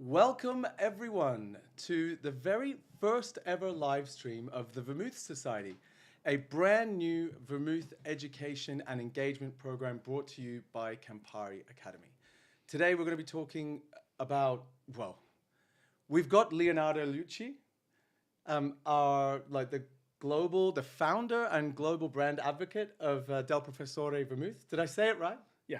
Welcome everyone to the very first ever live stream of the Vermouth Society, a brand new Vermouth education and engagement program brought to you by Campari Academy. Today we're going to be talking about, we've got Leonardo Leuci, the founder and global brand advocate of Del Professore Vermouth. Did I say it right? Yeah.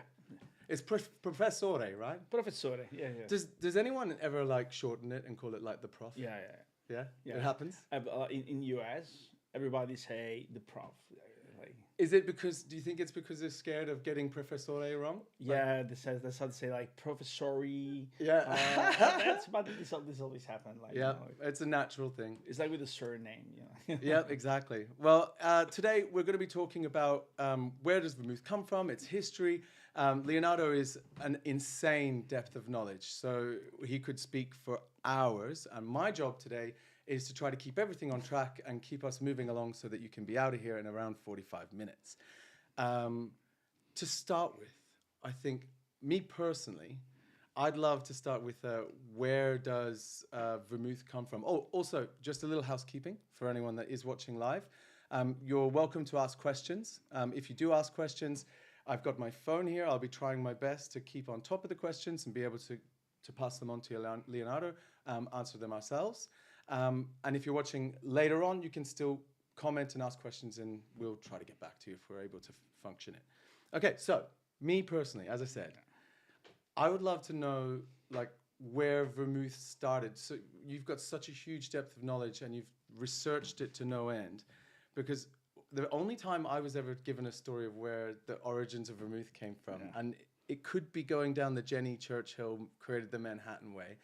It's Professore, right? Professore, yeah. Does anyone ever like shorten it and call it like the prof? Yeah. Yeah? It happens? In US, everybody say the prof. Is it because, do you think it's because they're scared of getting Professore wrong? Yeah, that's how to say like professore. Yeah. But this always happen. It's a natural thing. It's like with a surname, Yeah, exactly. Well, today we're going to be talking about where does Vermouth come from, its history. Leonardo is an insane depth of knowledge, so he could speak for hours. And my job today is to try to keep everything on track and keep us moving along so that you can be out of here in around 45 minutes. To start with, I think, me personally, I'd love to start with where does Vermouth come from? Oh, also, just a little housekeeping for anyone that is watching live. You're welcome to ask questions. If you do ask questions, I've got my phone here. I'll be trying my best to keep on top of the questions and be able to pass them on to Leonardo, answer them ourselves. And if you're watching later on, you can still comment and ask questions and we'll try to get back to you if we're able to function it. Okay, so me personally, as I said, I would love to know like where Vermouth started. So you've got such a huge depth of knowledge and you've researched it to no end, because the only time I was ever given a story of where the origins of Vermouth came from, and it could be going down the Jenny Churchill created the Manhattan way,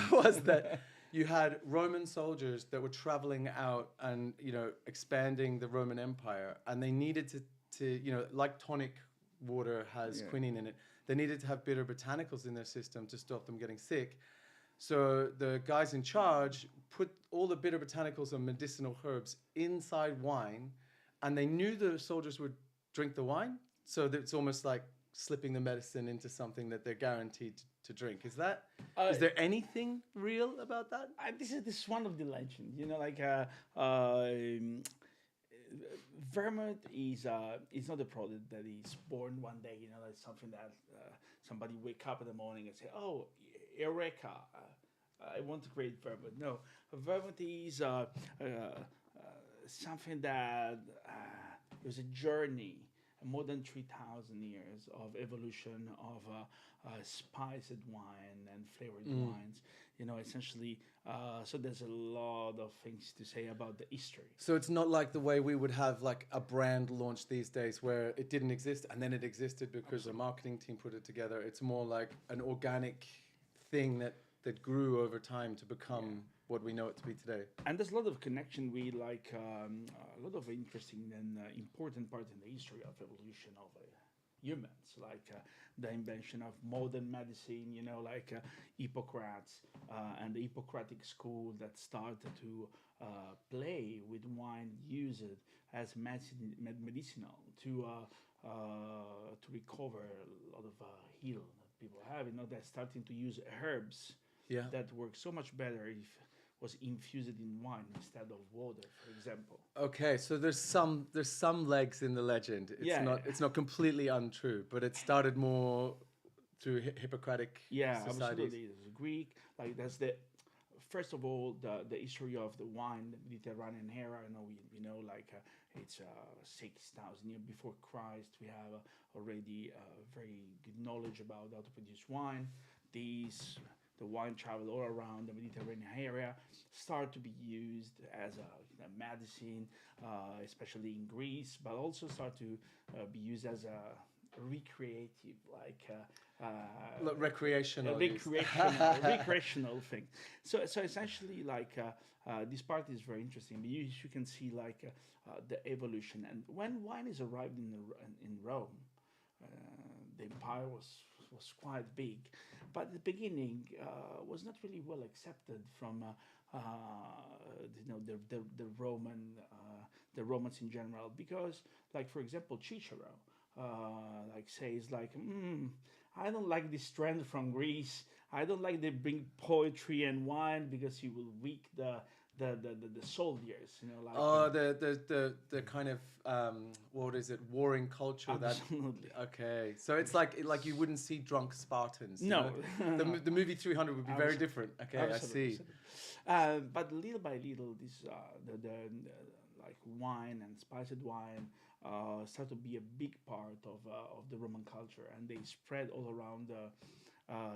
was that you had Roman soldiers that were traveling out and, expanding the Roman Empire, and they needed to like tonic water has quinine in it, they needed to have bitter botanicals in their system to stop them getting sick. So the guys in charge put all the bitter botanicals and medicinal herbs inside wine, and they knew the soldiers would drink the wine, so that it's almost like slipping the medicine into something that they're guaranteed to drink. Is there anything real about that? This is one of the legends. Vermouth is not a product that is born one day. It's something that somebody wake up in the morning and say, "Oh, Eureka! I want to create Vermouth." No, Vermouth is something that was a journey, more than 3,000 years of evolution of spiced wine and flavored wines. Essentially, so there's a lot of things to say about the history. So it's not like the way we would have like a brand launch these days where it didn't exist and then it existed because a marketing team put it together. It's more like an organic thing that grew over time to become what we know it to be today. And there's a lot of connection with a lot of interesting and important part in the history of evolution of humans, like the invention of modern medicine, Hippocrates and the Hippocratic school that started to play with wine, use it as medicinal to recover a lot of heal that people have. They're starting to use herbs that work so much better if was infused in wine instead of water, for example. Okay, so there's some legs in the legend. It's not completely untrue, but it started more through Hippocratic societies. Absolutely. There's Greek, that's the first of all the history of the wine, the Mediterranean era. We know it's 6,000 years before Christ. We have already very good knowledge about how to produce wine. The wine traveled all around the Mediterranean area, started to be used as a medicine, especially in Greece, but also started to be used as a recreative, recreational thing. So essentially, this part is very interesting. You can see the evolution, and when wine is arrived in Rome, the empire was quite big, but at the beginning was not really well accepted from the Romans in general, because for example Cicero says I don't like this trend from Greece. I don't like they bring poetry and wine because you will weak the soldiers. You know, like Oh, the kind of what is it? Warring culture. absolutely. Okay, so it's like you wouldn't see drunk Spartans. You No, know? The movie 300 would be very different. Okay, I absolutely. see. But little by little, this like wine and spiced wine start to be a big part of the Roman culture, and they spread all around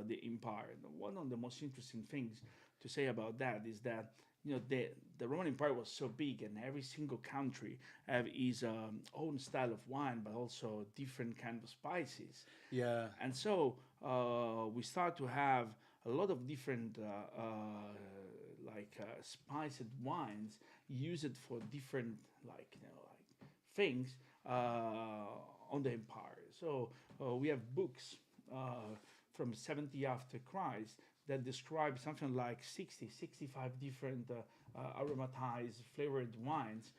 the empire. One of the most interesting things to say about that is that the Roman Empire was so big, and every single country have its own style of wine, but also different kind of spices. Yeah. And so we start to have a lot of different spiced wines used for different like things on the empire. So we have books from 70 after Christ that describe something like 60, 65 different aromatized flavored wines.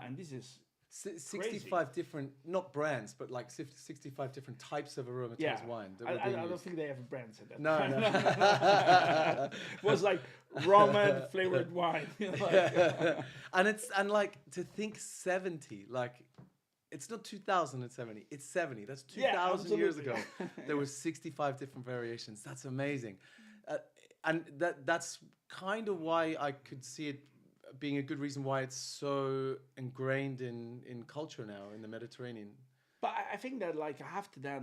And this is 65 different, not brands, but like 65 different types of aromatized wine that were I being don't used. think they have brands at that No, time. no. It was like Roman flavored wine. And like to think 70, like it's not 2070, it's 70. That's 2,000 years ago. There were 65 different variations. That's amazing. And that's kind of why I could see it being a good reason why it's so ingrained in culture now in the Mediterranean. But I think that like after that,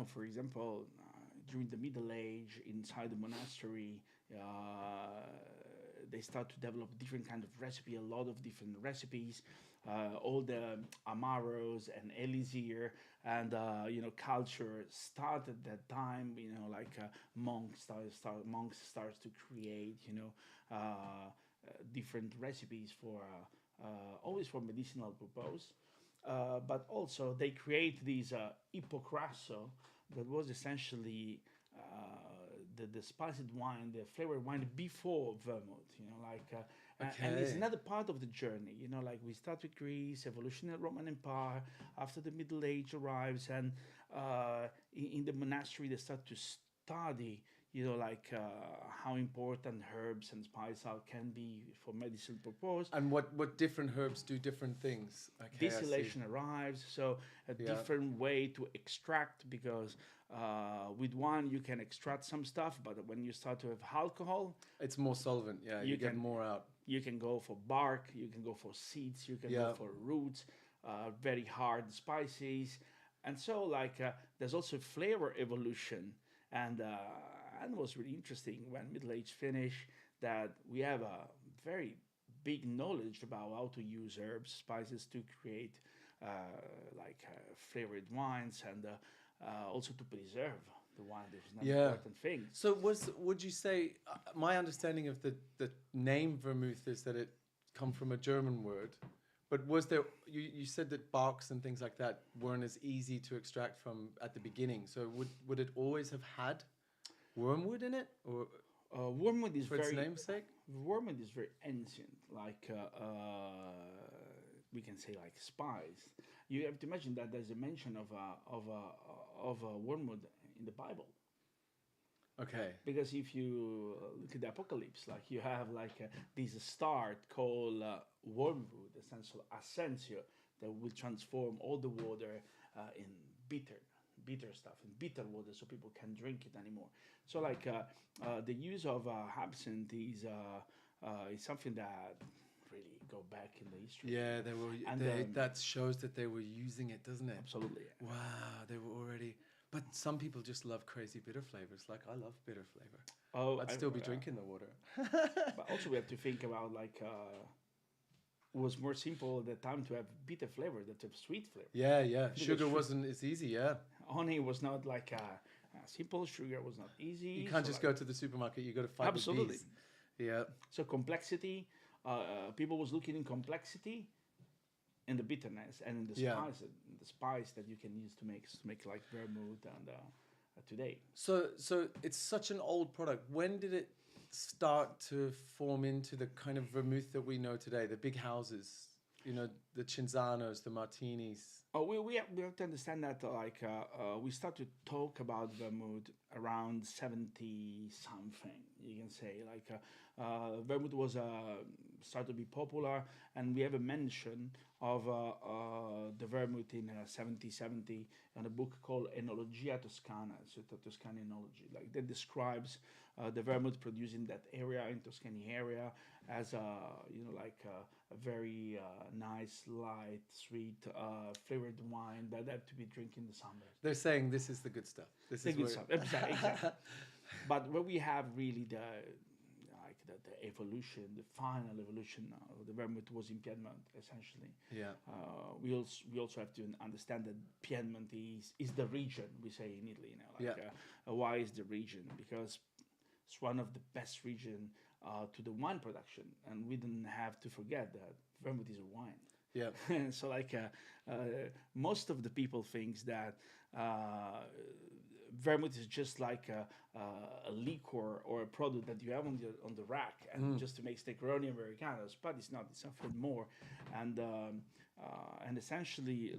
for example, during the Middle Age, inside the monastery, they start to develop different kind of recipe, a lot of different recipes, all the Amaros and Elixir, and culture started at that time. Monks starts to create different recipes for always for medicinal purpose, but also they create this ipocrasso that was essentially the spiced wine, the flavored wine before vermouth. And it's another part of the journey. We start with Greece, evolution of Roman Empire. After the Middle Age arrives, and in the monastery they start to study how important herbs and spices can be for medicinal purpose. And what different herbs do different things. Okay, Distillation arrives, so a different way to extract, because with wine you can extract some stuff, but when you start to have alcohol, it's more solvent. Yeah, you get more out. You can go for bark, you can go for seeds, you can go for roots, very hard spices, and so there's also flavor evolution. And it was really interesting when Middle Age finished that we have a very big knowledge about how to use herbs, spices to create flavored wines, and also to preserve the wine. This is an important thing. So would you say, my understanding of the name vermouth is that it come from a German word, but was there, you said that barks and things like that weren't as easy to extract from at the beginning, so would it always have had wormwood in it, or wormwood is for its namesake? Wormwood is very ancient, we can say like spice. You have to imagine that there's a mention of wormwood in the Bible. Okay. Because if you look at the Apocalypse, you have this star called wormwood, essentially Ascensio, that will transform all the water in bitter stuff, in bitter water, so people can't drink it anymore. So the use of absinthe is something that really go back in the history. Yeah, they were. And that shows that they were using it, doesn't it? Absolutely. Wow, they were already. But some people just love crazy bitter flavors. Like I love bitter flavor. Oh, I'd still be drinking the water. But also we have to think about it was more simple at the time to have bitter flavor than to have sweet flavor. Yeah. Sugar wasn't as easy. Yeah. Honey was not simple. Sugar was not easy. You can't just go to the supermarket. You got to fight absolutely. with bees. Yeah. So complexity. People was looking in complexity, in the bitterness, and in the spice that you can use to make like vermouth and today. So it's such an old product. When did it start to form into the kind of vermouth that we know today? The big houses, the Cinzanos, the Martinis. Oh, we have to understand that we start to talk about vermouth around 70 something, you can say. Vermouth was started to be popular, and we have a mention of the vermouth in 1770 in a book called Enologia Toscana. It's a Toscan enology, like that describes the vermouth produced in that area, in Tuscany area, as a very nice, light, sweet, flavored wine that had to be drink in the summer. They're saying this is the good stuff. This The is good where stuff, exactly. But where we have really the evolution, the final evolution of the vermouth was in Piedmont, essentially. yeah. We also have to understand that Piedmont is the region, we say in Italy. Why is the region? Because it's one of the best region to the wine production, and we don't have to forget that vermouth is a wine. Yeah. So most of the people thinks that vermouth is just like a liquor or a product that you have on the rack and just to make Negroni Americanos, but it's not. It's something more, and essentially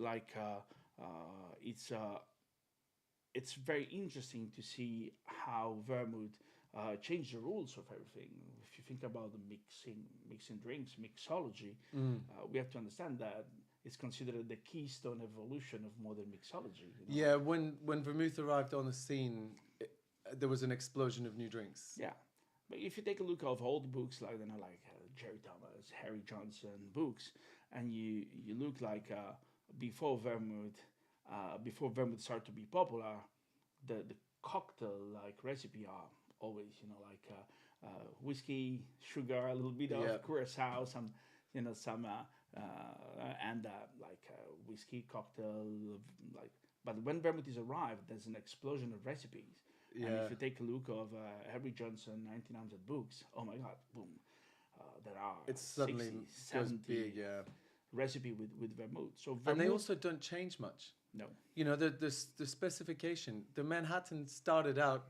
it's very interesting to see how vermouth changed the rules of everything. If you think about the mixing drinks, mixology, we have to understand that it's considered the keystone evolution of modern mixology. Yeah, when vermouth arrived on the scene, there was an explosion of new drinks. Yeah, but if you take a look of old books like Jerry Thomas, Harry Johnson books, and you look before vermouth started to be popular, the cocktail recipe are always whiskey, sugar, a little bit of curacao, some whiskey cocktail, But when vermouth is arrived, there's an explosion of recipes. Yeah. And if you take a look of Harry Johnson 1900 books, oh my God, boom, there are It's suddenly 60, goes 70 big, yeah. recipe with vermouth. So vermouth, And they also don't change much. no. The specification, the Manhattan started out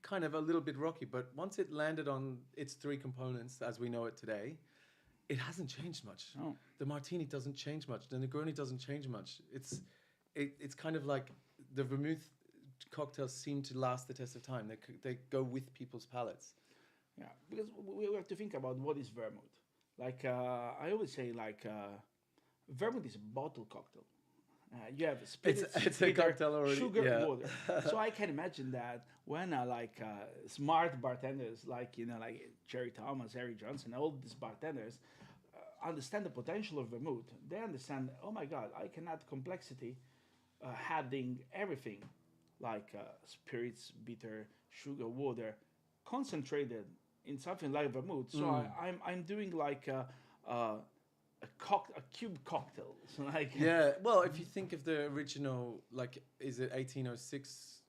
kind of a little bit rocky, but once it landed on its three components as we know it today, it hasn't changed much. No. The martini doesn't change much. The Negroni doesn't change much. It's kind of like the vermouth cocktails seem to last the test of time. They go with people's palates. Yeah, because we have to think about what is vermouth. I always say, vermouth is a bottle cocktail. You have spirits, It's a bitter, cocktail already. sugar, Yeah. water. So I can imagine that when smart bartenders like Jerry Thomas, Harry Johnson, all these bartenders understand the potential of vermouth. They understand, oh my God, I can add complexity, adding everything spirits, bitter, sugar, water, concentrated in something like vermouth. So I'm doing a cube cocktail. So Yeah, well, if you think of the original, is it 1806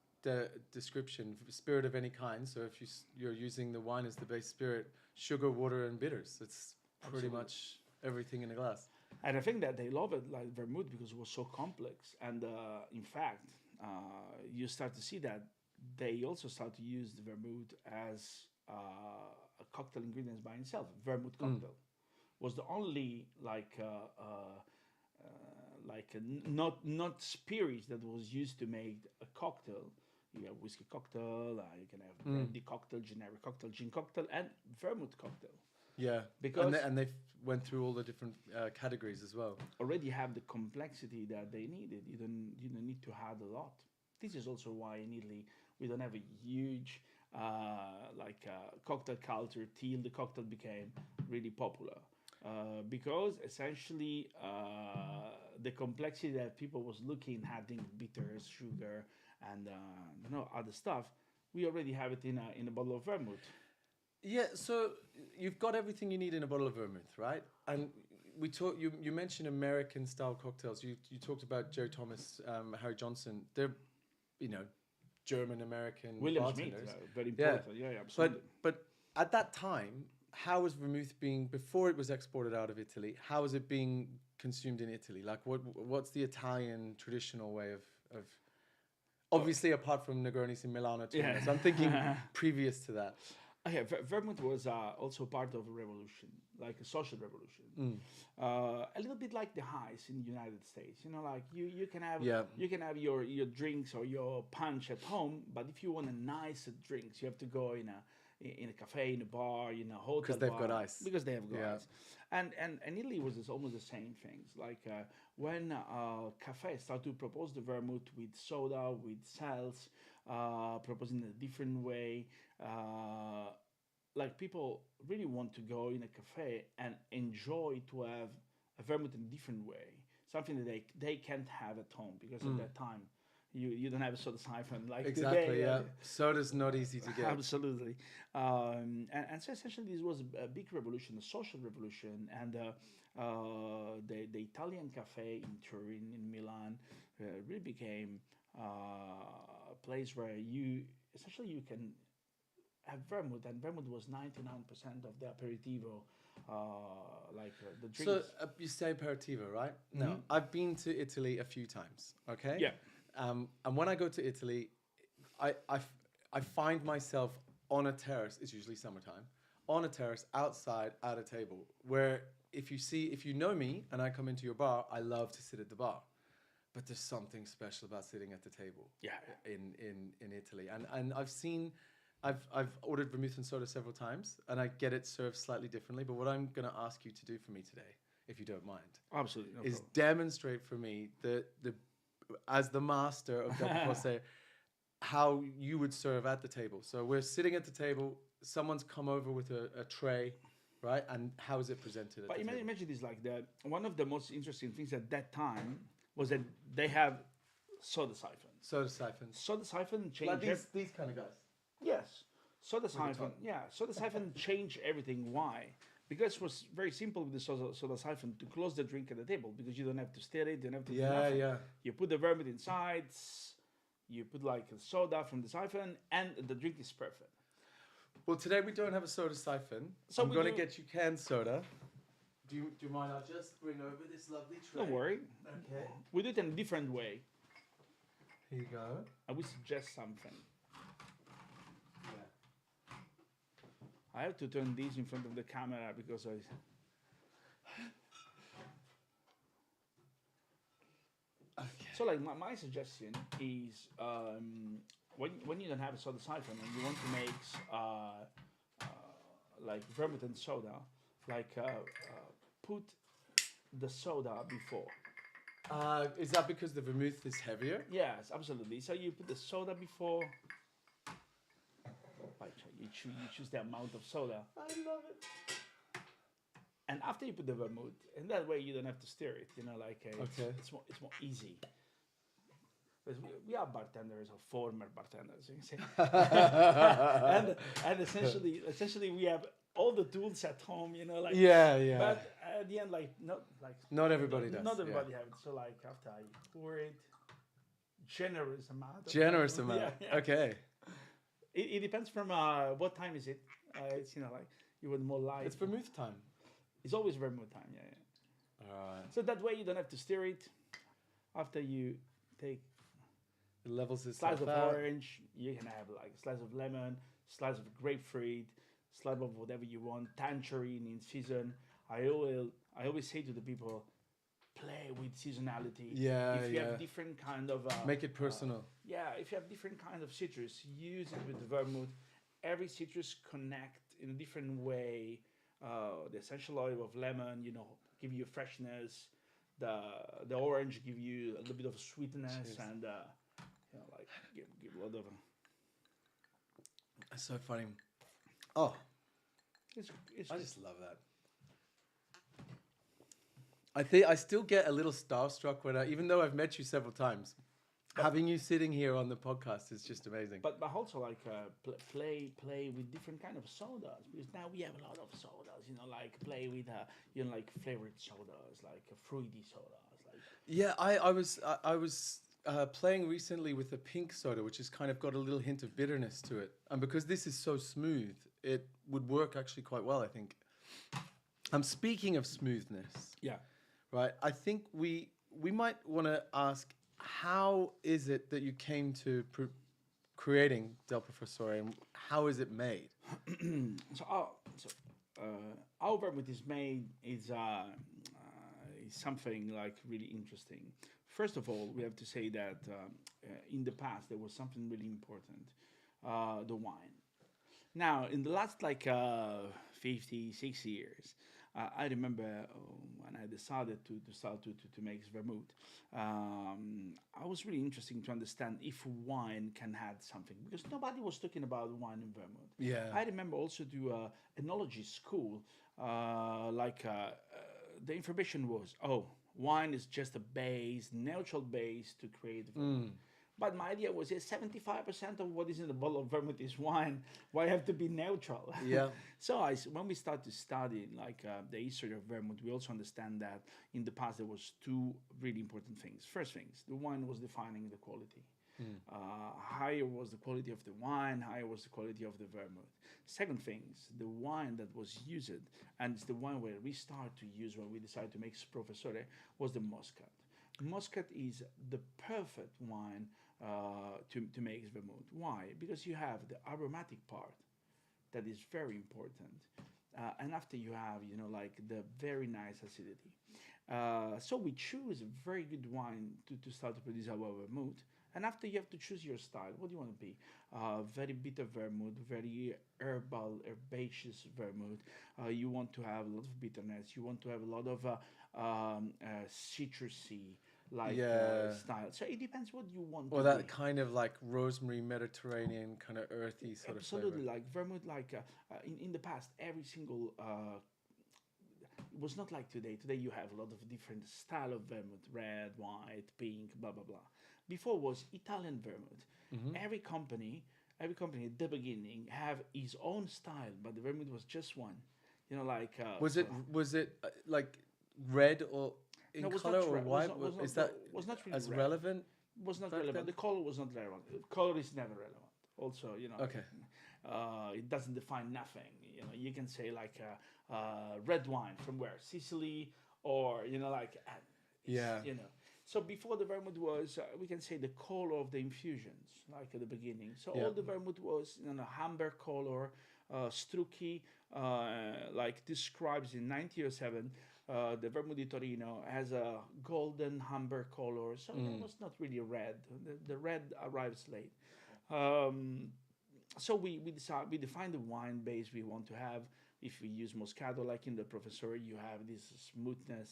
description, spirit of any kind. So if you're using the wine as the base spirit, sugar, water, and bitters, it's pretty Absolutely. much everything in a glass. And I think that they love it like vermouth because it was so complex. And in fact, you start to see that they also start to use the vermouth as a cocktail ingredient by itself. Vermouth cocktail was the only not spirits that was used to make a cocktail. You have whiskey cocktail, you can have brandy cocktail, generic cocktail, gin cocktail, and vermouth cocktail. Yeah, Because and they went through all the different categories as well. already have the complexity that they needed. You don't need to add a lot. This is also why in Italy we don't have a huge cocktail culture till the cocktail became really popular. Because essentially the complexity that people was looking, adding bitters, sugar, and other stuff, we already have it in a bottle of vermouth. Yeah, so you've got everything you need in a bottle of vermouth, right? And we talked. You mentioned American style cocktails. You talked about Jerry Thomas, Harry Johnson. They're, German American William bartenders. Smith, very important. Yeah, absolutely. But at that time, how was vermouth being before it was exported out of Italy? How was it being consumed in Italy? What's the Italian traditional way of obviously apart from Negronis in Milano, Torino. Yeah. So I'm thinking previous to that. Okay, Vermouth was also part of a revolution, like a social revolution. A little bit like the highs in the United States. You know, like you can have Yeah. you can have your drinks or your punch at home, but if you want a nice drinks, you have to go in a cafe, in a bar, in a hotel Because they've bar, got ice. because they have got Yeah. ice. And Italy was almost the same things. Like when cafes start to propose the vermouth with soda, with sales, proposing a different way. Like people really want to go in a cafe and enjoy to have a vermouth in a different way, something that they can't have at home because at that time you don't have a soda siphon like Exactly, today. yeah. Soda's not easy to get. Absolutely. And so essentially this was a big revolution, a social revolution, and the Italian cafe in Turin, in Milan, really became a place where you can have vermouth, and vermouth was 99% of the aperitivo, the So drinks. you say aperitivo, right? No, I've been to Italy a few times. Okay. Yeah. And when I go to Italy, I find myself on a terrace. It's usually summertime, on a terrace outside at a table. Where if you know me and I come into your bar, I love to sit at the bar. But there's something special about sitting at the table. Yeah. In Italy, and I've ordered vermouth and soda several times, and I get it served slightly differently. But what I'm going to ask you to do for me today, if you don't mind, Absolutely. No is problem. demonstrate for me the as the master of the Professore, how you would serve at the table. So we're sitting at the table. Someone's come over with a tray, right? And how is it presented at But the table? imagine this, like one of the most interesting things at that time was that they have soda siphons. Soda siphons. Soda siphon changed. Like these kind of guys. Yes, soda siphon. top. Yeah, soda siphon changed everything. Why? Because it was very simple with the soda siphon to close the drink at the table because you don't have to stir it, you don't have to do nothing. Yeah. You put the vermouth inside, you put like a soda from the siphon, and the drink is perfect. Well, today we don't have a soda siphon. So I'm we going to do- get you canned soda. Do you mind? I'll just bring over this lovely tray. Don't worry. Okay. We do it in a different way. Here you go. I will suggest something. Yeah. I have to turn this in front of the camera because I. Okay. So, like, my suggestion is when you don't have a soda siphon and you want to make like vermouth and soda, put the soda before. Is that because the vermouth is heavier? Yes, absolutely. So you put the soda before. Like, you choose the amount of soda, I love it. and after you put the vermouth, and that way you don't have to stir it. You know, like Okay. it's more easy. Because we are bartenders or former bartenders, you can say. and essentially we have all the tools at home, you know, like Yeah. But at the end, Not everybody does. Not everybody have it. So like after I pour it, generous amount. Generous amount. Yeah. Okay. It depends from what time is it. It's like you want more light. It's vermouth time. It's always vermouth time. Yeah. Alright. So that way you don't have to stir it. After you take It levels slice itself of out. orange, you can have like a slice of lemon, slice of grapefruit, slice of whatever you want, tangerine in season. I always say to the people, play with seasonality. Yeah, If you yeah. have different kind of Make it personal. if you have different kind of citrus, use it with the vermouth. Every citrus connect in a different way. The essential oil of lemon, give you freshness. The orange give you a little bit of sweetness. Cheers. And give a lot of. That's so funny. Oh, It's I just love that. I think I still get a little starstruck even though I've met you several times, having you sitting here on the podcast is just amazing. But also like play with different kind of sodas because now we have a lot of sodas. Like play with like flavored sodas, like fruity sodas, like. Yeah, I was playing recently with a pink soda, which has kind of got a little hint of bitterness to it, and because this is so smooth, it would work actually quite well, I think. Speaking of smoothness, Yeah. right? I think we might want to ask, how is it that you came to creating Del Professore and how is it made? so, our vermouth is made is something like really interesting. First of all, we have to say that in the past there was something really important, the wine. Now, in the last like 50, 60 years, I remember when I decided to start to make vermouth, I was really interested to understand if wine can add something because nobody was talking about wine in vermouth. Yeah. I remember also do enology school, the information was, oh, wine is just a base, neutral base to create vermouth. But my idea was 75% of what is in the bottle of vermouth is wine. Why have to be neutral? Yeah. So when we start to study the history of vermouth, we also understand that in the past there was two really important things. First things, the wine was defining the quality. Higher was the quality of the wine, higher was the quality of the vermouth. Second things, the wine that was used, and it's the wine where we start to use when we decided to make Professore, was the Muscat. Muscat is the perfect wine to make vermouth. Why? Because you have the aromatic part that is very important, and after you have the very nice acidity. So we choose a very good wine to start to produce our vermouth. And after you have to choose your style. What do you want to be? Very bitter vermouth, very herbal, herbaceous vermouth. You want to have a lot of bitterness. You want to have a lot of citrusy style. So it depends what you want. Or to that be. kind of like rosemary, Mediterranean, kind of earthy sort Absolutely, of flavor. like vermouth. In the past, every single it was not like today. Today you have a lot of different style of vermouth: red, white, pink, blah blah blah. Before was Italian vermouth. Every company at the beginning have his own style, but the vermouth was just one. Was it like red or in No, was color not or re- was white? not was Is not that no, was not really as red. relevant? Was not back relevant. then? The color was not relevant. The color is never relevant. Also, Okay. it doesn't define nothing. You can say red wine from where Sicily or Yeah. So before the vermouth was, we can say the color of the infusions, like at the beginning. So Yeah. all the vermouth was amber color, Strucchi, like describes in 1907. The Vermouth di Torino has a golden amber color, so that was not really red. The red arrives late. Um, so we define the wine base we want to have. If we use Moscato, like in the Professor, you have this smoothness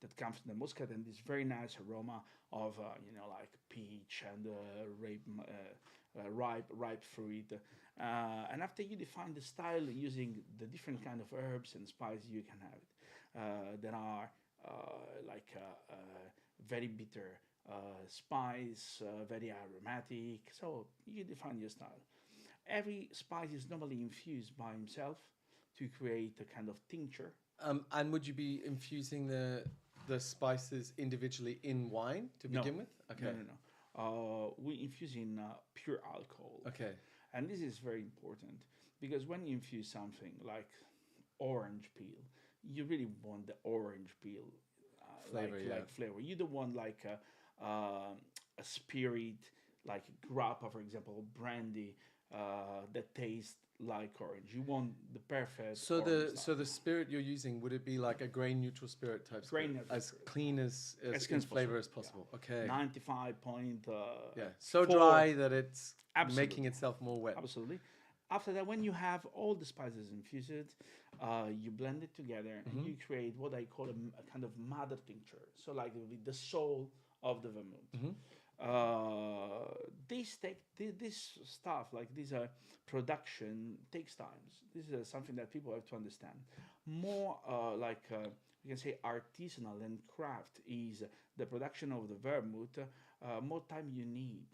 that comes from the Muscat and this very nice aroma of like peach and ripe fruit. And after you define the style using the different kind of herbs and spices you can have it. There are very bitter spice, very aromatic. So you define your style. Every spice is normally infused by himself to create a kind of tincture. And would you be infusing the spices individually in wine to No. begin with? Okay. No. We infuse in pure alcohol. Okay. And this is very important because when you infuse something like orange peel, you really want the orange peel Flavor, yeah. flavor. You don't want a spirit like grappa, for example, brandy that tastes like orange. You want the perfect. So orange style. the spirit you're using, would it be like a grain neutral spirit type spirit? Grain neutral As spirit. clean as clean in as flavor as possible, possible. Okay. 95 point. Yeah. So four. dry that it's Absolutely. making itself more wet. Absolutely. After that, when you have all the spices infused, you blend it together and you create what I call a kind of mother tincture. So like with the soul of the vermouth. This stuff like this production takes times. This is something that people have to understand. More you can say artisanal and craft is the production of the vermouth. More time you need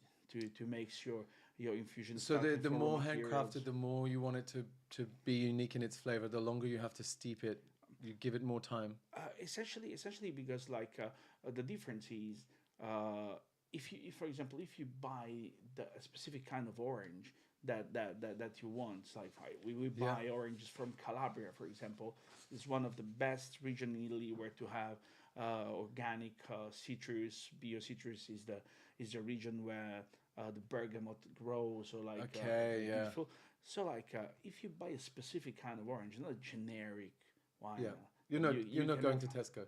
to make sure your infusion. So the starting from raw more materials. handcrafted, the more you want it to be unique in its flavor, the longer you have to steep it. You give it more time. Essentially because the difference is if for example if you buy a specific kind of orange that you want, it's like we buy oranges from Calabria, for example. It's one of the best region in Italy where to have organic citrus. Bio citrus is the region where the bergamot grows, or like Okay, yeah. beautiful. So like if you buy a specific kind of orange, not a generic wine, Yeah. You're you not going cannot. to Tesco.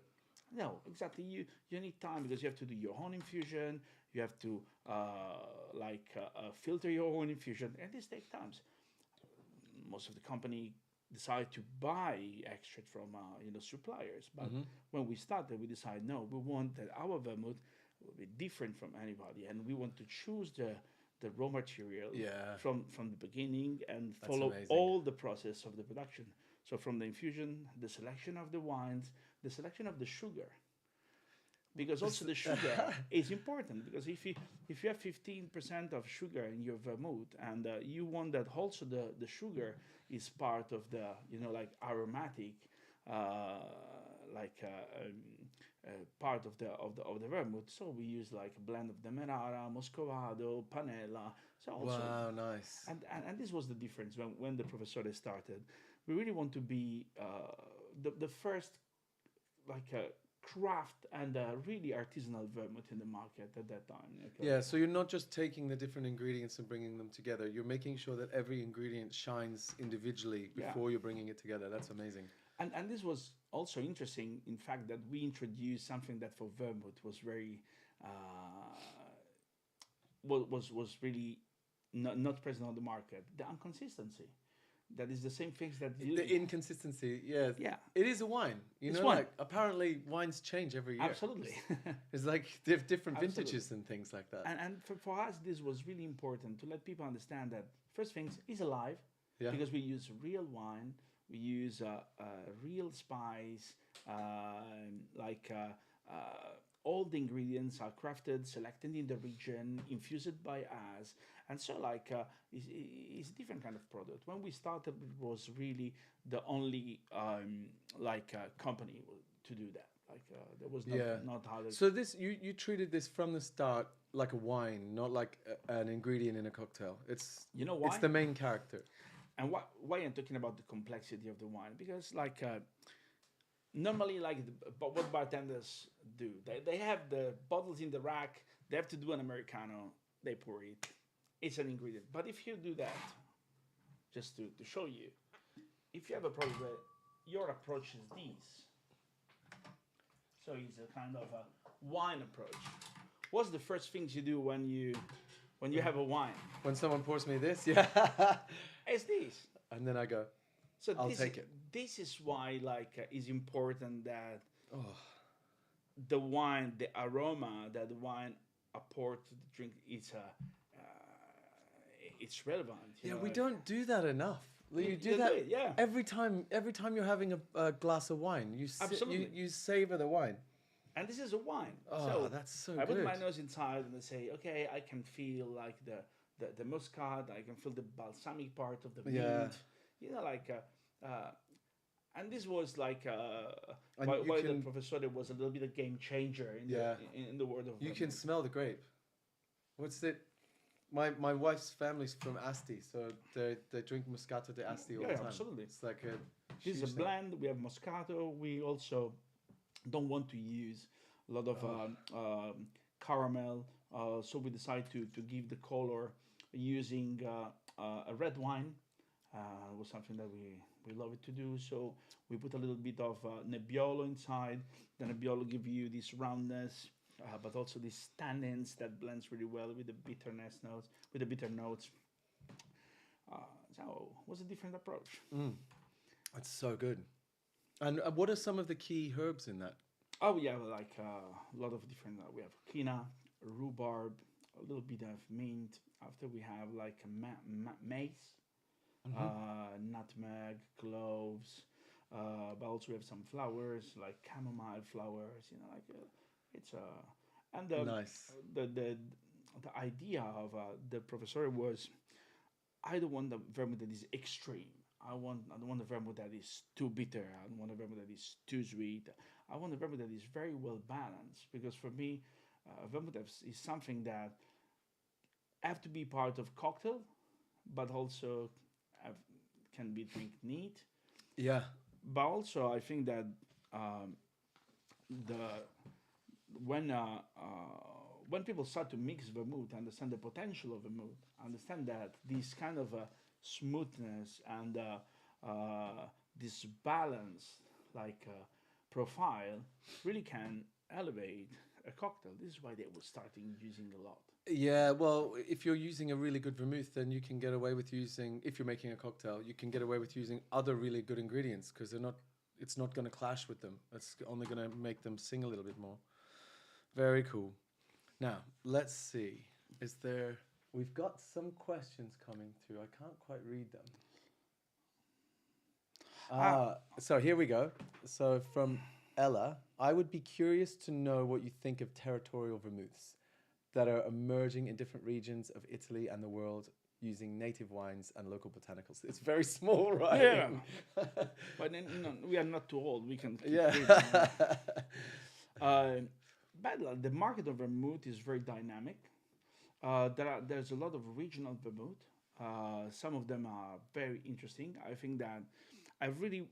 No, exactly. You need time because you have to do your own infusion. You have to filter your own infusion, and this takes time. Most of the company decide to buy extract from suppliers, but when we started, we decided no, we want that our vermouth will be different from anybody, and we want to choose the raw material Yeah. from the beginning and That's follow amazing. all the process of the production. So from the infusion, the selection of the wines, the selection of the sugar, because also the sugar is important, because if you have 15% of sugar in your vermouth, and you want that also the sugar is part of the aromatic uh, like uh, um, part of the vermouth. So we use like a blend of demerara, muscovado, panela. So also, Wow, nice. and this was the difference when the Professore started. We really want to be the first like a craft and a really artisanal vermouth in the market at that time. Okay. Yeah, so you're not just taking the different ingredients and bringing them together. You're making sure that every ingredient shines individually Yeah. before you're bringing it together. That's amazing. And this was also interesting, in fact, that we introduced something that for vermouth was very was really not present on the market. The inconsistency. That is the same things that The inconsistency, yeah. Yeah. It is a wine. You It's know, wine. like apparently wines change every year. Absolutely. It's like different Absolutely. vintages and things like that. And for us, this was really important to let people understand that first things is alive, Yeah. because we use real wine, we use real spice, all the ingredients are crafted, selected in the region, infused by us, and so it's a different kind of product. When we started, it was really the only company to do that. There was not other. So this you treated this from the start like a wine, not like an ingredient in a cocktail. It's You know why? It's the main character. And why I'm talking about the complexity of the wine, because normally what bartenders do, they have the bottles in the rack, they have to do an Americano, they pour it, it's an ingredient. But if you do that, just to show you, if you have a product where your approach is this, so it's a kind of a wine approach. What's the first things you do when you have a wine? When someone pours me this, yeah. It's this. And then I go, So I'll take it. This is why it's important that oh, the wine, the aroma that the wine apport to the drink, it's relevant. yeah, we don't do that enough. You do you that do it, yeah. every time you're having a glass of wine. Absolutely. You savor the wine. And this is a wine. Oh, So that's so I put good. my nose inside and I say, okay, I can feel like the muscat, I can feel the balsamic part of the mint. Yeah. And this was And why you the can- Professore was a little bit a game changer in the world of You can vermouth. smell the grape. What's it? My wife's family's from Asti, so they drink Moscato di Asti all the time. Absolutely. It's like a This is huge a thing. blend. We have Moscato. We also don't want to use a lot of caramel, so we decide to give the color using a red wine. It was something that we love it to do. So we put a little bit of Nebbiolo inside. The Nebbiolo give you this roundness, but also these tannins that blends really well with the bitter notes. So it was a different approach. It's so good. And what are some of the key herbs in that? Oh, we have a lot of different. We have quina, rhubarb, a little bit of mint. After we have mace, nutmeg, cloves, but also we have some flowers like chamomile flowers. It's and Nice. the idea of the Professor was, I don't want the vermouth that is extreme. I don't want the vermouth that is too bitter. I don't want the vermouth that is too sweet. I want the vermouth that is very well balanced, because for me, vermouth is something that have to be part of cocktail, but also can be drink neat. Yeah. But also, I think that when when people start to mix vermouth, understand the potential of vermouth, understand that this kind of smoothness and this balance, like profile, really can elevate a cocktail. This is why they were starting using a lot. Yeah, well, if you're using a really good vermouth, then you can get away with using, if you're making a cocktail, you can get away with using other really good ingredients because it's not going to clash with them. It's only going to make them sing a little bit more. Very cool. Now, let's see. We've got some questions coming through. I can't quite read them. So here we go. So from Ella, I would be curious to know what you think of territorial vermouths that are emerging in different regions of Italy and the world using native wines and local botanicals. It's very small, right? Yeah. But then, we are not too old. We can keep reading. But the market of vermouth is very dynamic. There's a lot of regional vermouth. Some of them are very interesting. I think that I really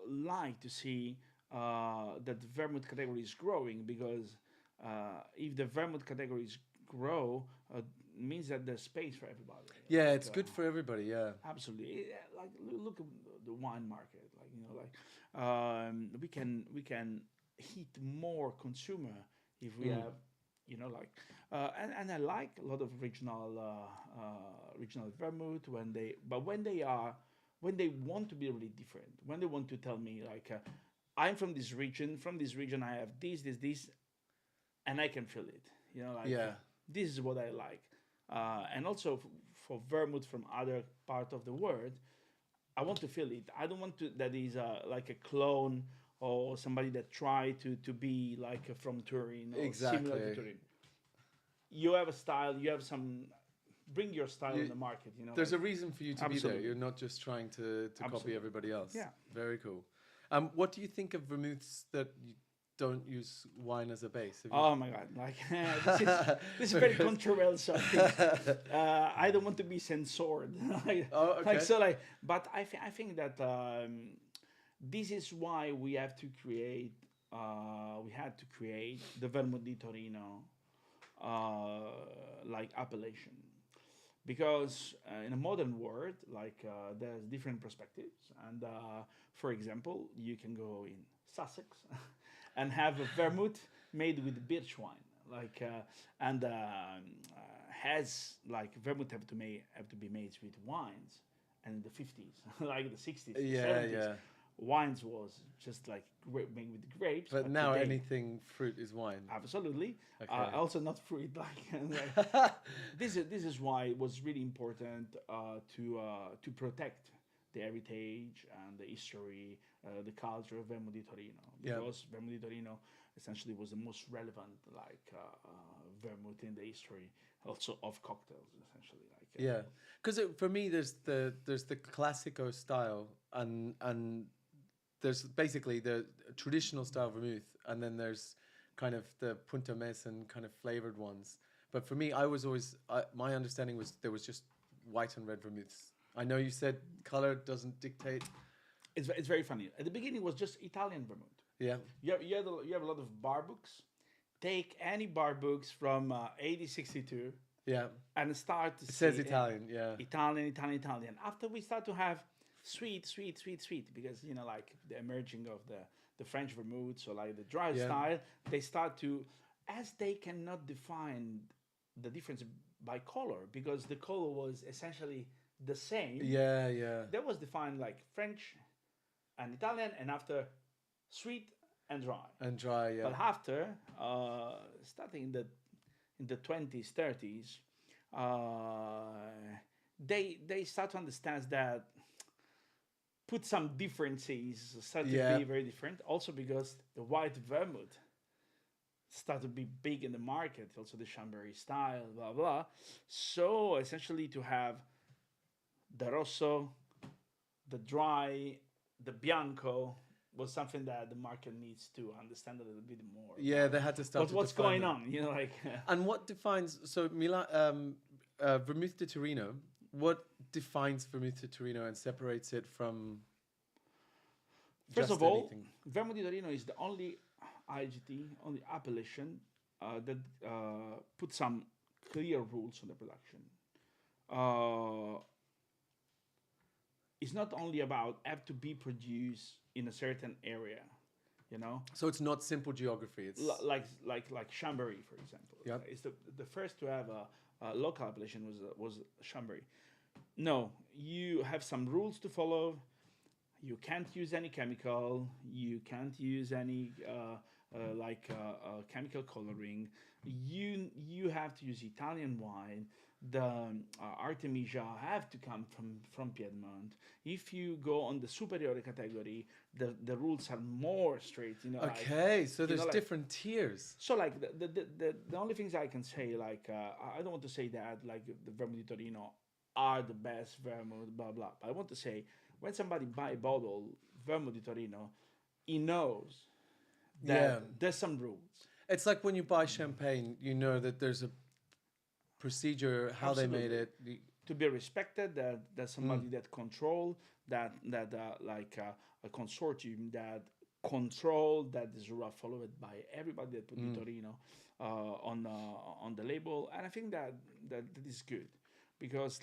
like to see that the vermouth category is growing because if the vermouth categories grow, means that there's space for everybody. Yeah, it's good for everybody. Yeah, absolutely. Like look at the wine market. We can hit more consumer if we have and I like a lot of regional vermouth when they want to be really different, when they want to tell me I'm from this region. From this region, I have this, and I can feel it. This is what I like. And also for vermouth from other part of the world, I want to feel it. I don't want to that is like a clone or somebody that try to be like from Turin or similar to Turin. You have a style. You have some. Bring your style in the market. There's a reason for you to be there. You're not just trying to copy everybody else. Yeah. Very cool. What do you think of vermouths that don't use wine as a base? Oh my God! This is very controversial. I don't want to be censored. But I think that this is why we have to create. We had to create the Vermouth di Torino, appellation. Because in a modern world, there's different perspectives, and for example, you can go in Sussex and have a vermouth made with birch wine, vermouth have to be made with wines, and in the 50s, like the 60s, yeah, 70s, yeah. Wines was just like made with grapes. But now today, anything fruit is wine. Absolutely. Okay. Also not fruit. This is why it was really important to protect the heritage and the history, the culture of Vermouth di Torino, because Vermouth di Torino essentially was the most relevant vermouth in the history, also of cocktails, essentially. Because for me, there's the Classico style and there's basically the traditional style vermouth, and then there's kind of the Punta Mason kind of flavored ones. But for me, I was always my understanding was there was just white and red vermouths. I know you said color doesn't dictate. It's very funny. At the beginning, it was just Italian vermouth. Yeah. You have a lot of bar books. Take any bar books from 1862. Yeah. And start to see. It says Italian. Yeah. Italian. After we start to have sweet, because the emerging of the French vermouth, so like the dry style, they start to, as they cannot define the difference by color, because the color was essentially the same. Yeah. That was defined like French and Italian, and after sweet and dry. Yeah. But after starting in the 20s, 30s, they start to understand that put some differences, start to be very different. Also because the white vermouth started to be big in the market, also the Chambéry style, blah, blah. So essentially to have the Rosso, the dry, the Bianco was something that the market needs to understand a little bit more. Yeah, they had to start what's going on, And what defines, Vermouth di Torino, what defines Vermouth di Torino and separates it from First of all, anything? Vermouth di Torino is the only IGT, only appellation that put some clear rules on the production. Uh, it's not only about have to be produced in a certain area, you know, So it's not simple geography. It's like Chambéry, for example. Yep. It's the first to have a local appellation was Chambéry. No, you have some rules to follow. You can't use any chemical. You can't use any chemical coloring. You have to use Italian wine. The Artemisia have to come from Piedmont. If you go on the superiore category, the rules are more strict. You know, okay. So you there's know, like, different tiers. so like the only things I can say, like I don't want to say that like the Vermouth di Torino are the best vermouth, blah blah. But I want to say when somebody buy a bottle Vermouth di Torino, he knows that Yeah. there's some rules. It's like when you buy champagne, you know that there's a procedure how they made Absolutely. it. To be respected, that somebody that control a consortium that control that is followed by everybody that put the Torino on the label, and I think that is good because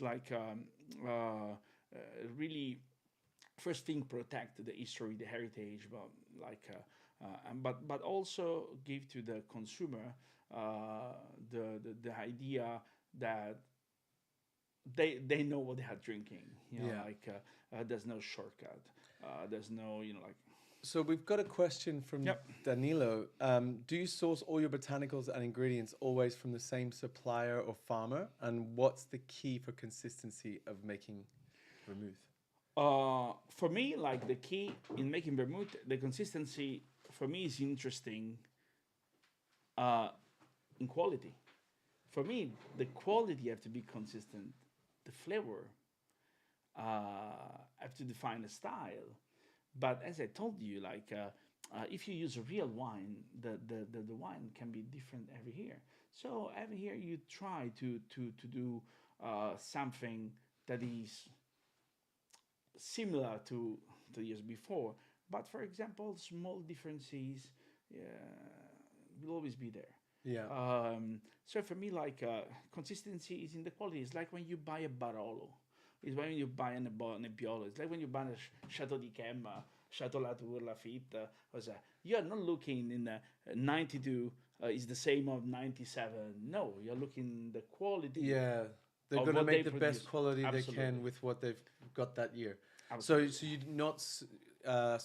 really first thing protect the history, the heritage, but but also give to the consumer the idea that they know what they are drinking. You know, Yeah. there's no shortcut. There's no So we've got a question from Yep. Danilo. Do you source all your botanicals and ingredients always from the same supplier or farmer? And what's the key for consistency of making vermouth? For me, like the key in making vermouth, the consistency for me is interesting in quality. For me, the quality have to be consistent. The flavor have to define a style. But as I told you, if you use a real wine, the wine can be different every year. So every year you try to do something that is similar to the years before. But for example, small differences will always be there. Yeah. So for me, consistency is in the quality. It's like when you buy a Barolo. It's when you buy a Nebbiolo. It's like when you buy a Chateau di Chem, Chateau Latour, Lafitte. You are not looking in 92 is the same of 97. No, you're looking the quality. Yeah. They're Of going to what make they the best produce. quality they Absolutely. can with what they've got that year. Absolutely. So you're not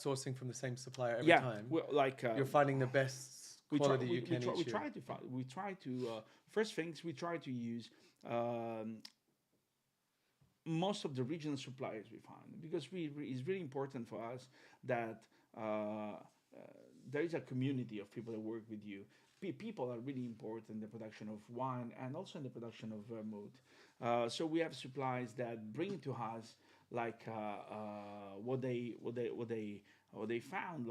sourcing from the same supplier every Yeah, time. well, You're finding the best quality you can each year. We try to first things we try to use most of the regional suppliers we find because it's really important for us that there is a community of people that work with you. People are really important in the production of wine and also in the production of vermouth. So we have suppliers that bring to us what they found.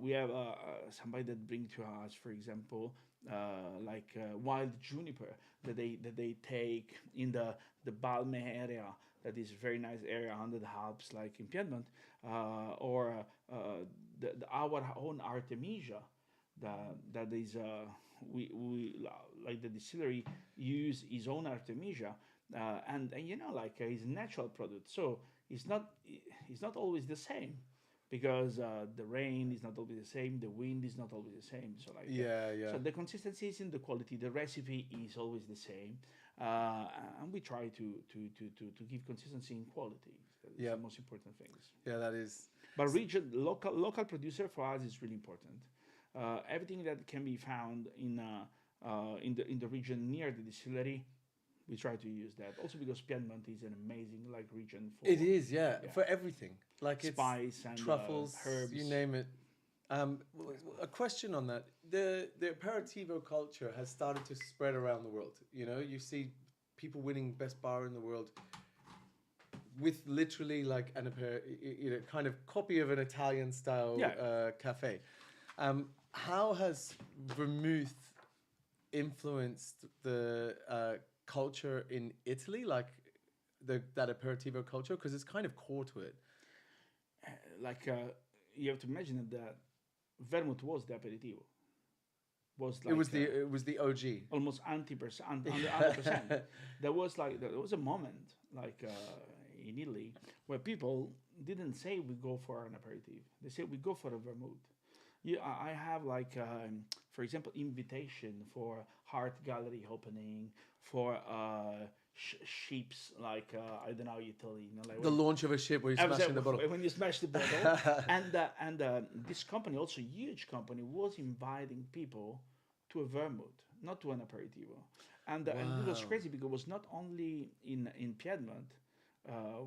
We have somebody that bring to us, for example, wild juniper that they take in the Balme area. That is a very nice area under the Alps, like in Piedmont, or our own Artemisia. That is we like the distillery use his own Artemisia, and it's a natural product. So it's not always the same because the rain is not always the same, the wind is not always the same. So Yeah. so the consistency is in the quality. The recipe is always the same, and we try to give consistency in quality. That's Yeah. the most important things. Yeah, that is. But local producer for us is really important. Everything that can be found in the region near the distillery, we try to use that. Also because Piedmont is an amazing region for It is, yeah, for everything. Like spice it's and truffles, herbs. you name it. A question on that: the aperitivo culture has started to spread around the world. You know, you see people winning best bar in the world with literally like kind of copy of an Italian style cafe. How has vermouth influenced the culture in Italy, like that aperitivo culture? Because it's kind of core to it. You have to imagine that vermouth was the aperitivo. was It was like the OG. almost 100%. There was a moment like in Italy where people didn't say we go for an aperitif. They said we go for a vermouth. Yeah, I have like, for example, invitation for art gallery opening for ships like I don't know Italy, you know, like The launch of a ship where you're smashing the bottle. when you smash the bottle, and this company, also huge company, was inviting people to a vermouth, not to an aperitivo, and it was Wow. crazy because it was not only in Piedmont,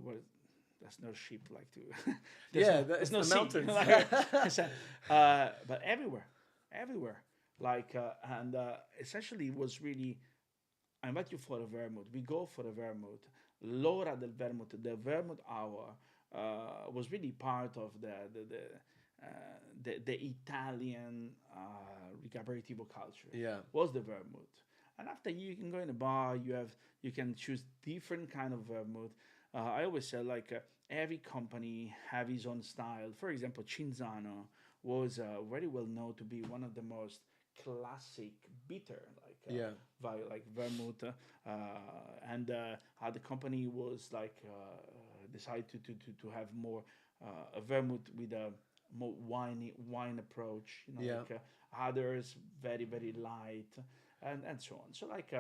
where there's no sheep like to Yeah, there's it's no the sea. mountains. But everywhere like essentially it was really I invite you for a vermouth. We go for a vermouth. L'ora del vermouth, the vermouth hour, was really part of the Italian aperitivo culture. Yeah. Was the vermouth, and after you can go in a bar, you can choose different kind of vermouth. I always say like every company have his own style. For example, Cinzano was very well known to be one of the most classic bitter Yeah. like vermouth, and the company was like decided to have more a vermouth with a more wine approach, you know, Yeah. like others very light and so on. So like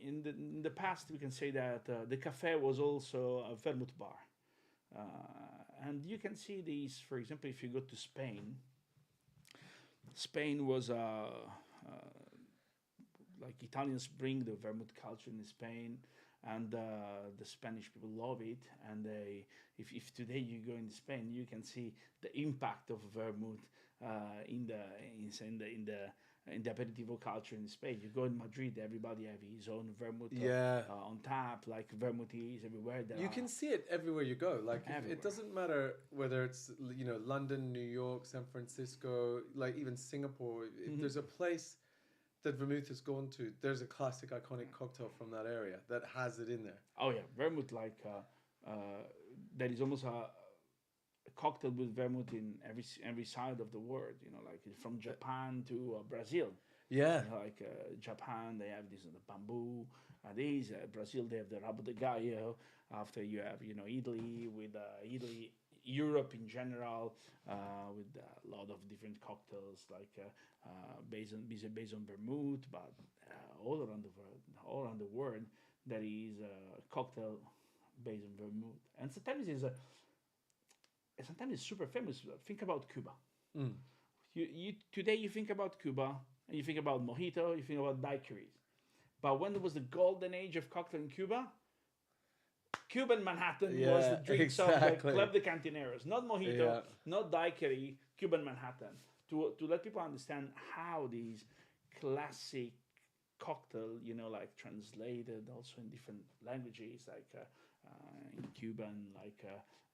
in the past we can say that the cafe was also a vermouth bar, and you can see these, for example, if you go to Spain. Spain was like Italians bring the vermouth culture in Spain, and the Spanish people love it. And if today you go in Spain, you can see the impact of vermouth in the aperitivo culture in Spain. You go in Madrid, everybody have his own vermouth Yeah. on tap. Like vermouth is everywhere. You can see it everywhere you go. Like Everywhere. it doesn't matter whether it's London, New York, San Francisco, like even Singapore. If there's a place that vermouth has gone to, there's a classic iconic cocktail from that area that has it in there. Oh yeah, vermouth like there is almost a cocktail with vermouth in every side of the world. You know, like from Japan to Brazil. Yeah. You know, like Japan, they have this the bamboo. These Brazil, they have the rabo de gallo. After you have Italy with Europe in general with a lot of different cocktails like based on vermouth, but all around the world, there is a cocktail based on vermouth, and sometimes it's super famous. Think about Cuba. Mm. You today you think about Cuba and you think about mojito, you think about daiquiris. But when there was the golden age of cocktail in Cuba, Cuban Manhattan was the drinks of the Club de Cantineros, not mojito, not daiquiri, Cuban Manhattan. To let people understand how these classic cocktail, like translated also in different languages, like in Cuban, like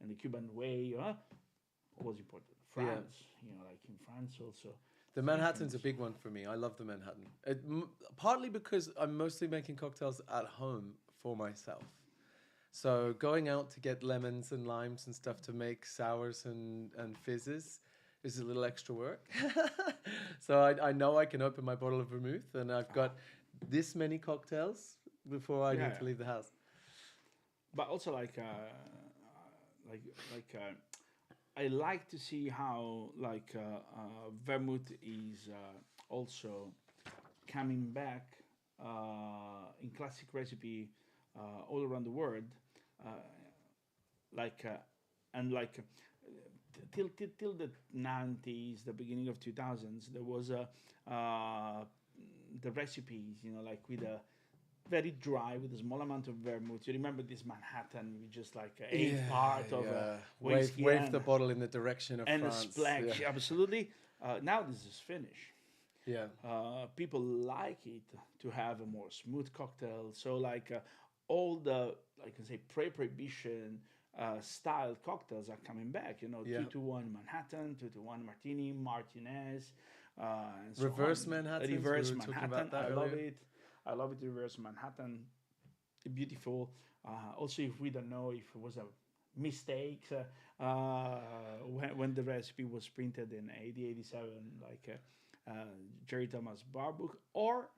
in the Cuban way, was important. France, like in France also. The Manhattan's a big one for me. I love the Manhattan. Partly because I'm mostly making cocktails at home for myself. So going out to get lemons and limes and stuff to make sours and fizzes is a little extra work. So I know I can open my bottle of vermouth and I've got this many cocktails before I need to leave the house. But also I like to see how vermouth is also coming back in classic recipe all around the world, till the 90s, the beginning of 2000s, there was the recipes, like with a very dry with a small amount of vermouth. You remember this Manhattan with just like part of whiskey wave the bottle in the direction of and France. a splash. Yeah. Absolutely. Now this is finished. Yeah. People like it to have a more smooth cocktail. So all the pre-prohibition style cocktails are coming back. 2-1 Manhattan, 2-1 Martini, Martinez, and so Reverse on. Manhattan. Reverse we were talking Manhattan. about that I earlier. love it. I love it. Reverse Manhattan. Beautiful. Also, if we don't know if it was a mistake when the recipe was printed in 87, Jerry Thomas bar book, or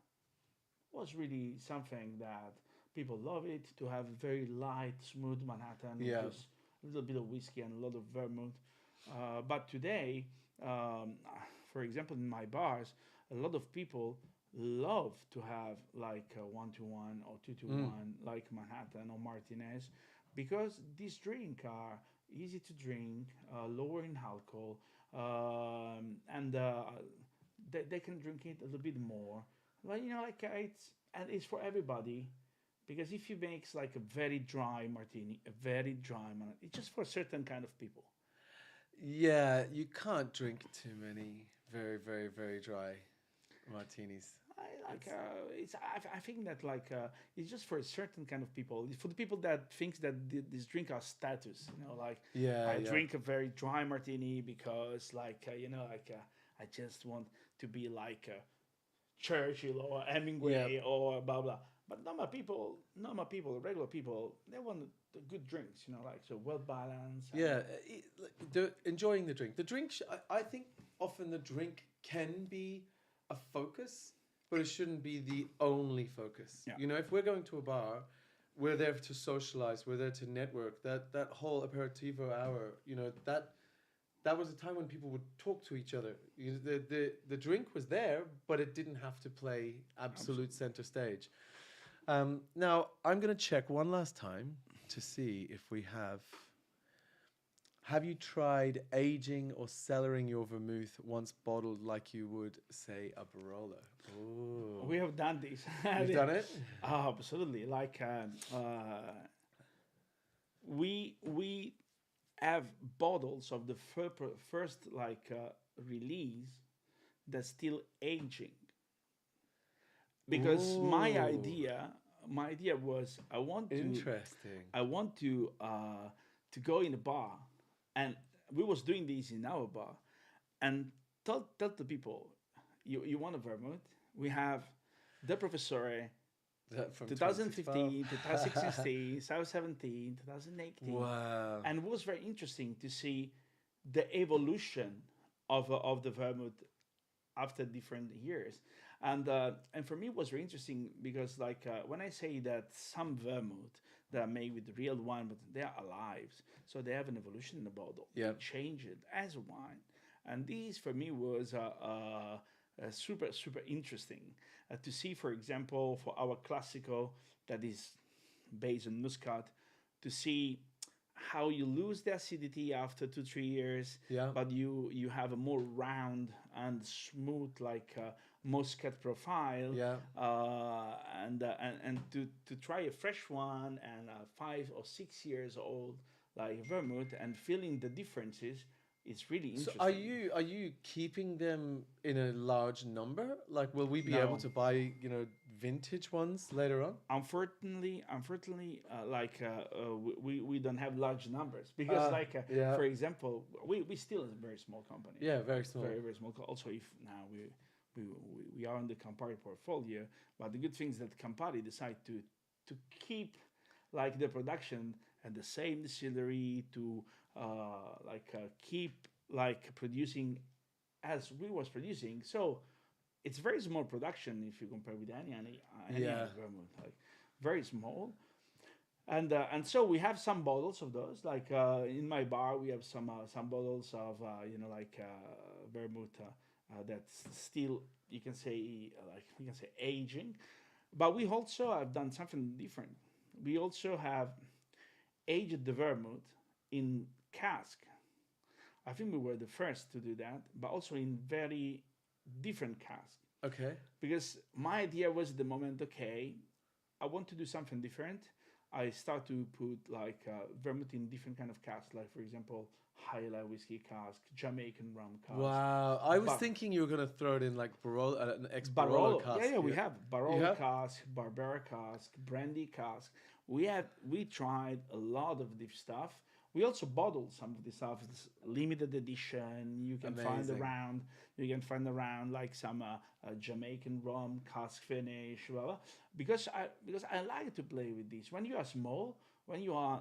was really something that people love it to have very light, smooth Manhattan with Yeah. just a little bit of whiskey and a lot of vermouth. But today, um, for example, in my bars, a lot of people love to have like a 1-to-1 or 2-to-1, like Manhattan or Martinez, because these drinks are easy to drink, lower in alcohol, and they can drink it a little bit more. Well, it's for everybody, because if you makes like a very dry martini, a very dry man, it's just for a certain kind of people. Yeah, you can't drink too many very, very, very dry martinis. It's I think that it's just for a certain kind of people. For the people that thinks that this drink has status, like yeah, I yeah, drink a very dry martini because I just want to be like Churchill or yeah, Hemingway or blah blah. But normal people, regular people, they want the good drinks, like so well balanced. And yeah. Enjoying the drink. The drink, I think often the drink can be a focus, but it shouldn't be the only focus. yeah, If we're going to a bar, we're there to socialize, we're there to network. That whole aperitivo hour, that was a time when people would talk to each other. The drink was there, but it didn't have to play absolute center stage. Now, I'm going to check one last time to see if we have. Have you tried aging or cellaring your vermouth once bottled like you would, say, a Barolo? Ooh. we have done this. You've done it? Oh, absolutely. We have bottles of the first release that's still aging, because Ooh. my idea was Interesting. I want to go in a bar, and we was doing this in our bar, and tell the people, you want a vermouth? We have the Professore, Is that from 2012? 2015, 2016, 2017, 2018, Wow. and it was very interesting to see the evolution of the vermouth after different years. And for me it was very interesting because when I say that some vermouth that are made with real wine, but they are alive, so they have an evolution in the bottle. Yeah. They change it as a wine, and this for me was super super interesting to see. For example, for our classical that is based on muscat, to see how you lose the acidity after 2-3 years, Yeah. but you have a more round and smooth muscat profile. Yeah. And to try a fresh one and 5 or 6 years old like vermouth and feeling the differences, it's really So interesting. are you keeping them in a large number? Like, will we be able No. to buy, vintage ones later on? Unfortunately, we don't have large numbers because, Yeah. for example, we still is a very small company. Yeah, very small. Very very small. Also, if now we are on the Campari portfolio, but the good thing is that Campari decide to keep the production at the same distillery to keep producing as we was producing. So it's very small production if you compare with any Yeah. other vermouth, very small. And so we have some bottles of those. In my bar, we have some bottles of vermouth that's still, you can say, we can say aging. But we also have done something different. We also have aged the vermouth in cask. I think we were the first to do that, but also in very different cask. Okay. Because my idea was at the moment, okay, I want to do something different. I start to put vermouth in different kind of casks, like for example, Hyla whiskey cask, Jamaican rum cask. Wow. I was But thinking you were gonna throw it in like Barolo, an ex Barolo Barolo, cask. yeah, we have You Barolo have? cask, Barbera cask, Brandy cask. We tried a lot of this stuff. We also bottled some of this stuff. It's limited edition. You can find Amazing. around. You can find around some Jamaican rum cask finish, blah, blah. Because I like to play with this. When you are small, when you are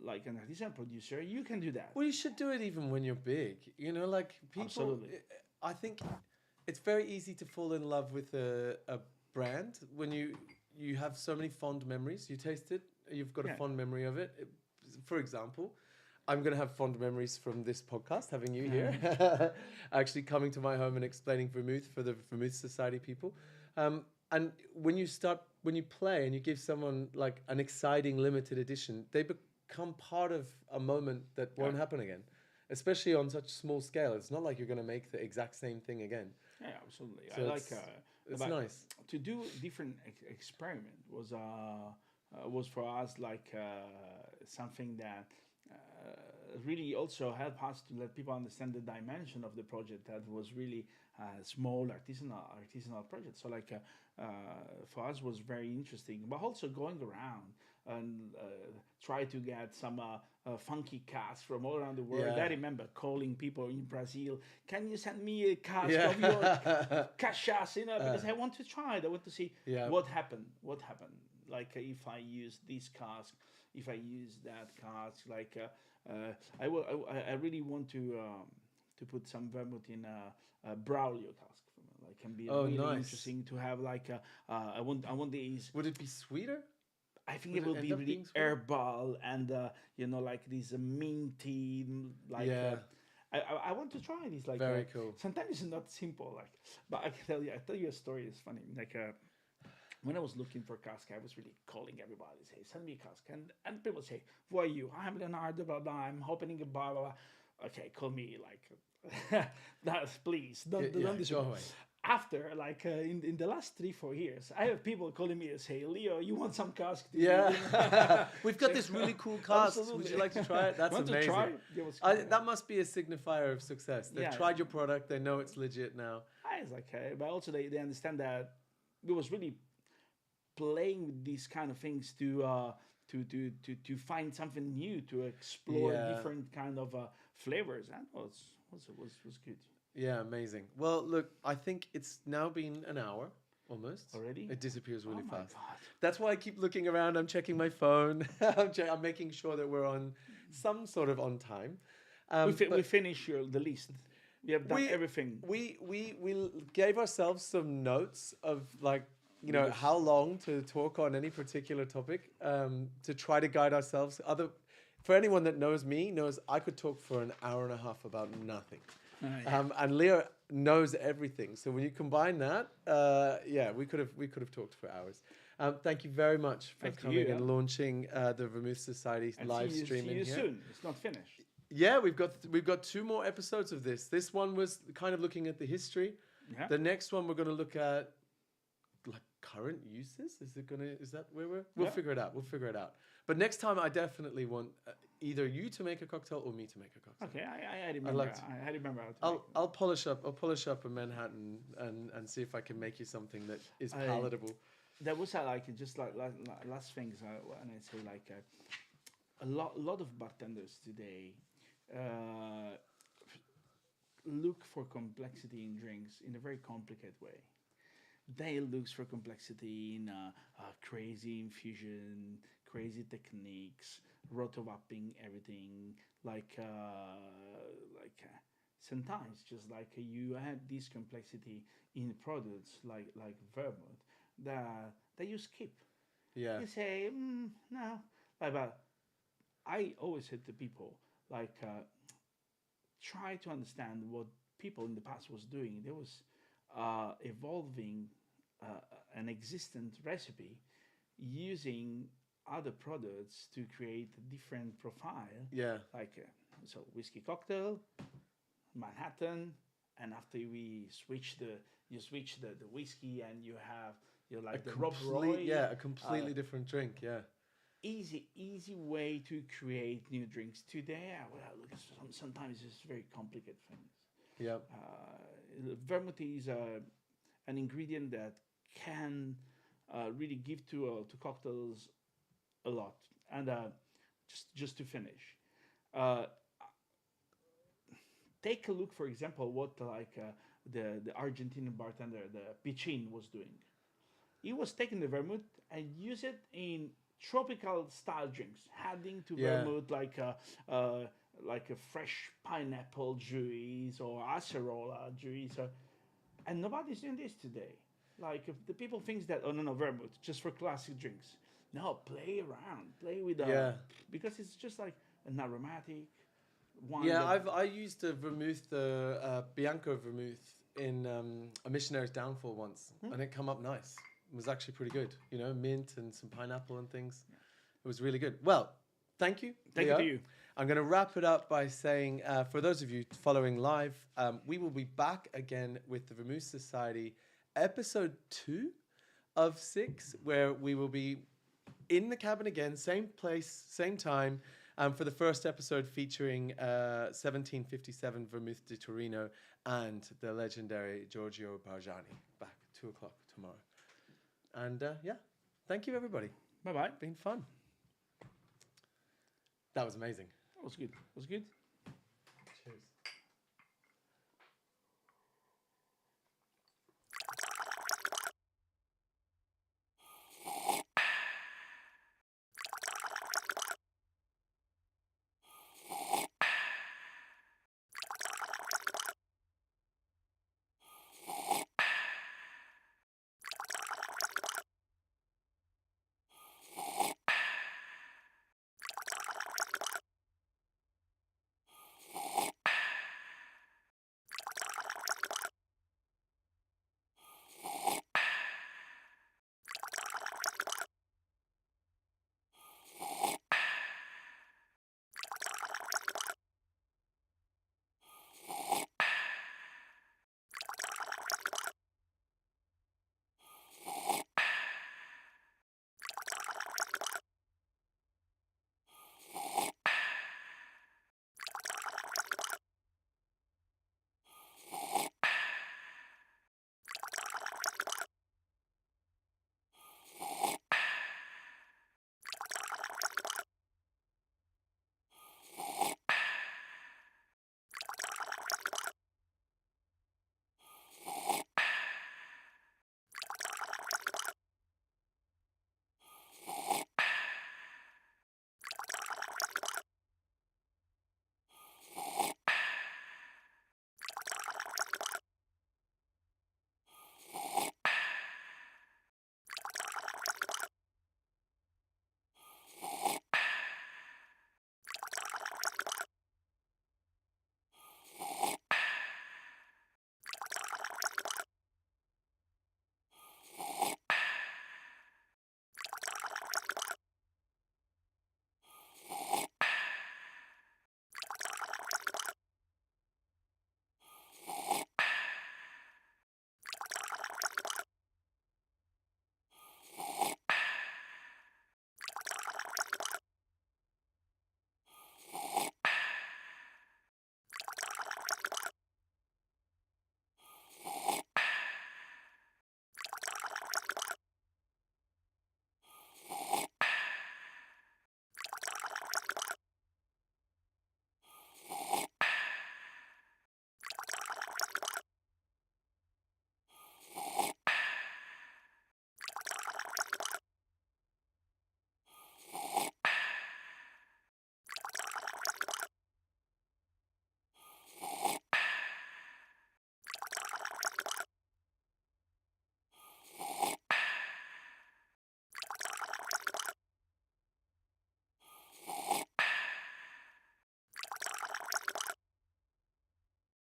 like an artisan producer, you can do that. Well, you should do it even when you're big. Like people. Absolutely. I think it's very easy to fall in love with a brand when you have so many fond memories. You taste it, you've got a Yeah. fond memory of it. For example, I'm going to have fond memories from this podcast, having you here, actually coming to my home and explaining Vermouth for the Vermouth Society people. And when you play and you give someone like an exciting limited edition, they become part of a moment that won't happen again, especially on such small scale. It's not like you're going to make the exact same thing again. Yeah, absolutely. So I like it's but nice. to do different experiment was for us like something that really also helped us to let people understand the dimension of the project, that was really small artisanal project. So like for us was very interesting, but also going around and try to get some funky casks from all around the world. Yeah. I remember calling people in Brazil, can you send me a cask Yeah. of your cachaça, you know, because I want to try it. I want to see Yeah. what happened. Like if I use this cask, if I use that cask, like I really want to put some vermouth in a Braulio cask, like can be Oh, really nice. interesting to have like I want these. Would it be sweeter? I think Would it will it be end up really being sweet? herbal and you know, like this minty, like Yeah. I want to try this. Like Very cool. Sometimes it's not simple, like, but I tell you a story. It's funny. Like when I was looking for cask, I was really calling everybody, say, send me a cask, and people say, who are you? I'm Leonardo, blah blah. I'm opening a bar, blah blah. Okay, call me like that, please. Don't Yeah, disappoint. go away. After like in the last 3-4 years, I have people calling me and say, Leo, you want some cask? Yeah. We've got this really cool cask. Would Absolutely. you like to try it? That's Want amazing. to try? It was cool. That must be a signifier of success. They've Yeah. tried your product. They know it's legit now. I was like, but also they understand that it was really playing with these kind of things to find something new, to explore Yeah. different kind of flavors, and was good. Yeah, amazing. Well, look, I think it's now been an hour almost. Already? It disappears really Oh my fast. God. That's why I keep looking around. I'm checking my phone. I'm making sure that we're on some sort of on time. We finish the list. We have done everything. We gave ourselves some notes of like, you know, how long to talk on any particular topic, to try to guide ourselves. For anyone that knows me, knows I could talk for an hour and a half about nothing. Yeah. And Leo knows everything. So when you combine that, we could have talked for hours. Thank you very much for Thank coming you, and launching the Vermouth Society And live see stream in you here. soon. It's not finished. Yeah, we've got 2 more episodes of this. This one was kind of looking at the history. Yeah. The next one we're going to look at like current uses. Is that where we'll Yeah. figure it out. We'll figure it out. But next time I definitely want either you to make a cocktail or me to make a cocktail. Okay, I remember. like to- I remember how to make I'll polish up a Manhattan and see if I can make you something that is palatable. There was like just like last things when I say like a lot of bartenders today look for complexity in drinks in a very complicated way. They look for complexity in crazy infusion, crazy techniques, rotovapping everything. Sometimes just like you have this complexity in products like vermouth that you skip. Yeah. You say no, but I always said to people like try to understand what people in the past was doing. There was evolving an existent recipe using other products to create a different profile. Yeah. Like so whiskey cocktail, Manhattan, and after you switch the whiskey and you have like the Rob Roy. A completely different drink. Yeah. Easy way to create new drinks today. Sometimes it's very complicated things. Yeah. Vermouth is an ingredient that can really give to cocktails a lot. And just to finish, take a look, for example, what the Argentinian bartender, the Pichin, was doing. He was taking the vermouth and use it in tropical style drinks, adding to vermouth like a fresh pineapple juice or acerola juice. And nobody's doing this today. Like if the people thinks that, oh no, vermouth just for classic drinks. No, play around, play with Yeah. because it's just like an aromatic wine. Yeah, that, I used a vermouth, the Bianco vermouth, in a missionary's downfall once, and it come up nice. It was actually pretty good. You know, mint and some pineapple and things. It was really good. Well, thank you. Thank Leo. you to you. I'm going to wrap it up by saying, for those of you following live, we will be back again with the Vermouth Society, episode 2 of 6, where we will be in the cabin again, same place, same time, for the first episode featuring 1757 Vermouth di Torino and the legendary Giorgio Bargiani. Back 2 o'clock tomorrow. And yeah, thank you, everybody. Bye bye. Been fun. That was amazing. That was good. It was good.